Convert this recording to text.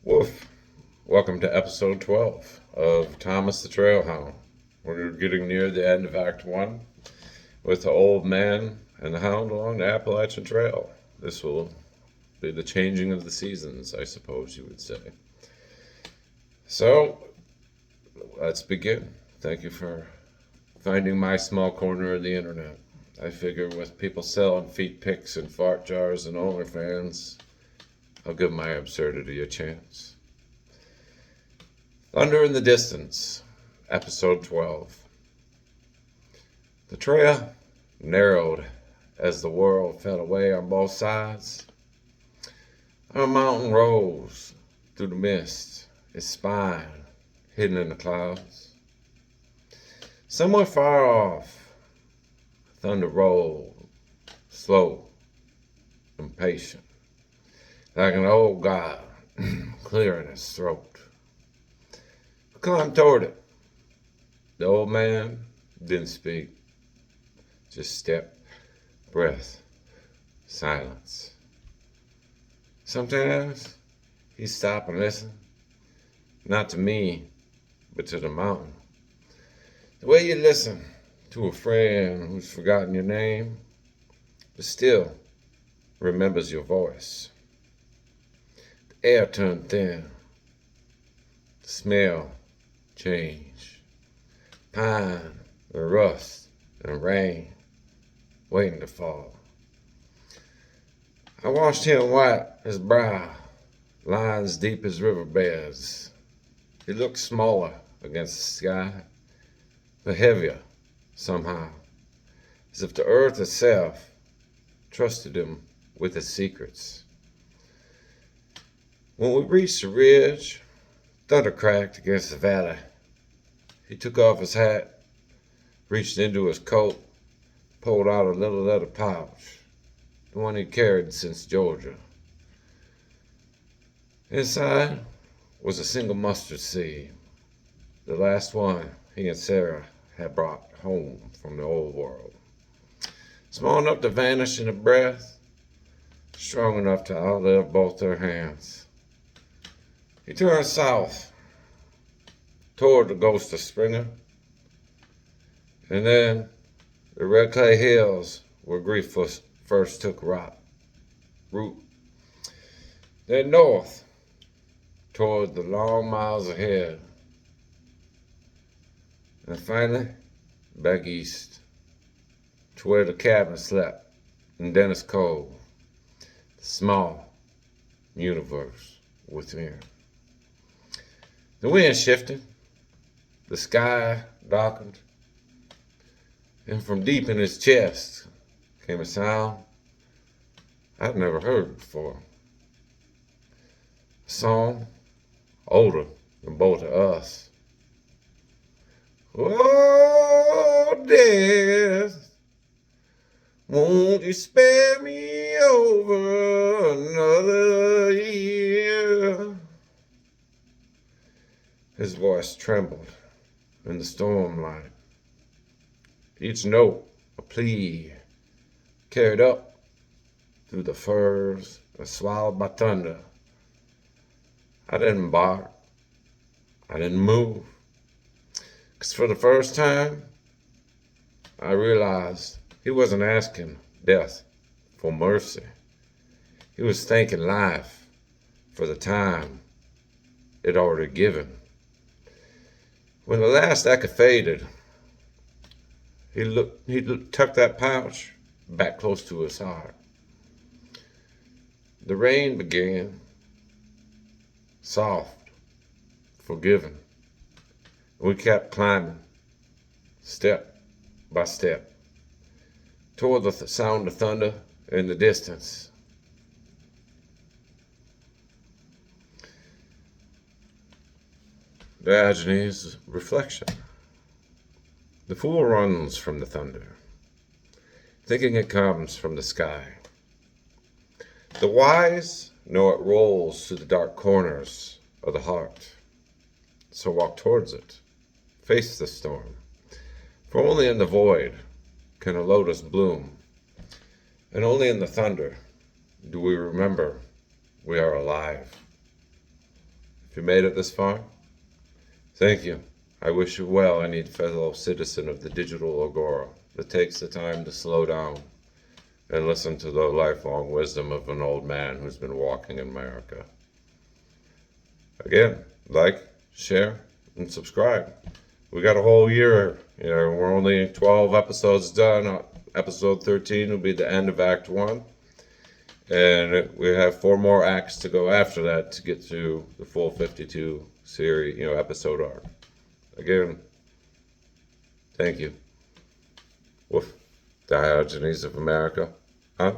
Woof. Welcome to episode 12 of Thomas the Trailhound. We're getting near the end of Act 1 with the old man and the hound along the Appalachian Trail. This will be the changing of the seasons, I suppose you would say. So, let's begin. Thank you for finding my small corner of the internet. I figure with people selling feet pics and fart jars and OnlyFans, I'll give my absurdity a chance. Thunder in the Distance, Episode 12. The trail narrowed as the world fell away on both sides. A mountain rose through the mist, its spine hidden in the clouds. Somewhere far off, thunder rolled, slow and patient, like an old god clearing his throat. I climbed toward it. The old man didn't speak, just step, breath, silence. Sometimes he'd stop and listen, not to me, but to the mountain. The way you listen to a friend who's forgotten your name, but still remembers your voice. The air turned thin. The smell changed. Pine and rust and rain waiting to fall. I watched him wipe his brow, lines deep as riverbeds. He looked smaller against the sky, but heavier somehow, as if the earth itself trusted him with its secrets. When we reached the ridge, thunder cracked against the valley. He took off his hat, reached into his coat, pulled out a little leather pouch, the one he carried since Georgia. Inside was a single mustard seed, the last one he and Sarah had brought home from the old world. Small enough to vanish in a breath, strong enough to outlive both their hands. He turned south, toward the ghost of Springer, and then the red clay hills where grief first took root. Then north, toward the long miles ahead, and finally back east, to where the cabin slept in Dennis Cove, the small universe within. The wind shifted, the sky darkened, and from deep in his chest came a sound I'd never heard before. A song older than both of us. Oh, death, won't you spare me over another year? His voice trembled in the stormlight. Each note a plea, carried up through the firs and swallowed by thunder. I didn't bark. I didn't move. 'Cause for the first time, I realized he wasn't asking death for mercy. He was thanking life for the time it already given. When the last echo faded, he tucked that pouch back close to his heart. The rain began, soft, forgiving. We kept climbing, step by step, toward the sound of thunder in the distance. Diogenes' reflection. The fool runs from the thunder, thinking it comes from the sky. The wise know it rolls through the dark corners of the heart. So walk towards it, face the storm, for only in the void can a lotus bloom, and only in the thunder do we remember we are alive. you made it this far, thank you. I wish you well, any fellow citizen of the digital agora that takes the time to slow down and listen to the lifelong wisdom of an old man who's been walking in America. Again, like, share, and subscribe. We got a whole year. We're only 12 episodes done. Episode 13 will be the end of Act 1. And we have 4 more acts to go after that to get to the full 52 series, episode arc. Again, thank you. Woof. Diogenes of America. Huh?